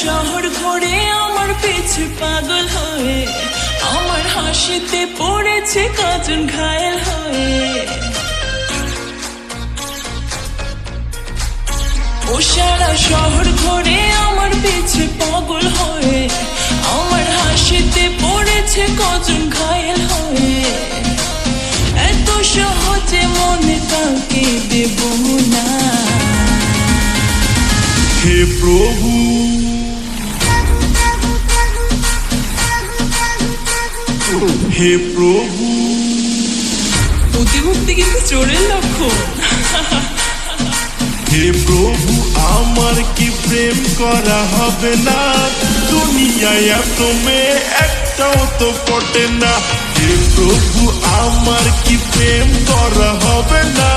শহর ঘুরে আমার পিছে পাগল হয়ে, আমার হাসিতে পড়েছে কজন ঘায়েল হয়ে। ও সারা শহর ঘুরে আমার পিছে পাগল হয়ে, আমার হাসিতে পড়েছে কজন ঘায়েল হয়ে। এত সহজে মনে কাউকে দেব না। হে প্রভু, হে প্রভু, প্রতিভক্তি কিন্তু চোরের লক্ষণ। হে প্রভু, আমার কি প্রেম করা হবে না? দুনিয়ায় এত মেয়ে একটাও তো পটে না। হে প্রভু, আমার কি প্রেম করা হবে না?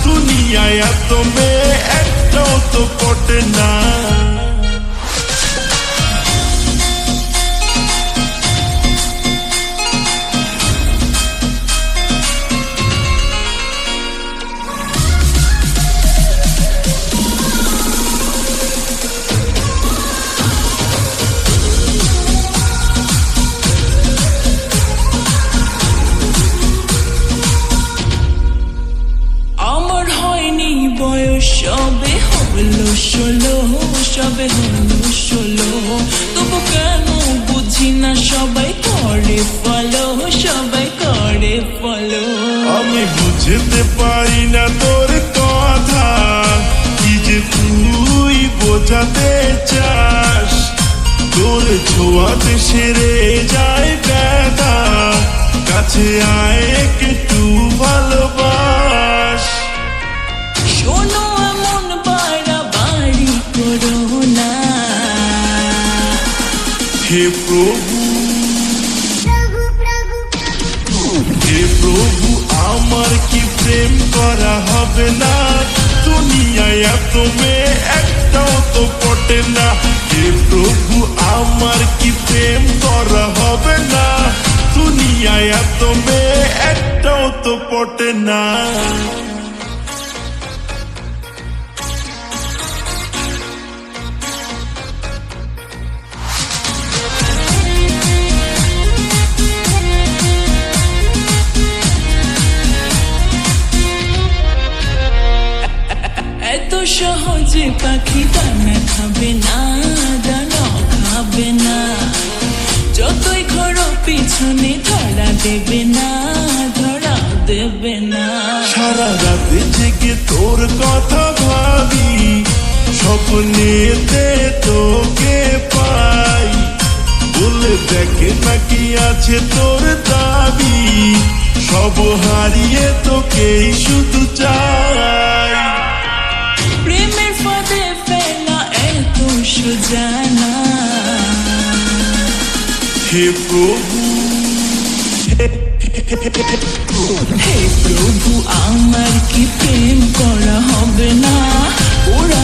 দুনিয়ায় এত মেয়ে একটাও তো পটে না। আমার হয়নি বয়স, সবে হলো 16, সবে হলো 16। তবু কেন বুঝি না, সবাই করে ফলো, সবাই করে ফলো। আমি বুঝতে পারি না তোর কথা, কি যে তুই বোঝাতে চাস। তোর ছোঁয়াতে সেরে যায় ব্যথা, কাছে আয় একটু ভালোবাস। শোনো এমন বাড়াবাড়ি করো না। হে প্রভু, হে প্রভু, আমার কি প্রেম করা হবে না? দুনিয়ায় এত মেয়ে একটাও তো পটে না। হে প্রভু, আমার কি প্রেম করা হবে না? দুনিয়ায় এত মেয়ে একটাও তো পটে না। এত সহজে পাখি দানা খাবে না, দানা খাবে না। যতই ঘোরো পিছনে ধরা দেবে না, ধরা দেবে না। সারা রাতে জেগে তোর কথা ভাবি, স্বপ্নেতে তোকে পাই। বলে দেখে নাকি আছে তোর দাবি, সব হারিয়ে তোকেই শুধু চাই। প্রেমের ফাঁদে ফেলা এত সোজা না। হে প্রভু, হে প্রভু, আমার কি প্রেম করা হবে না? ওরা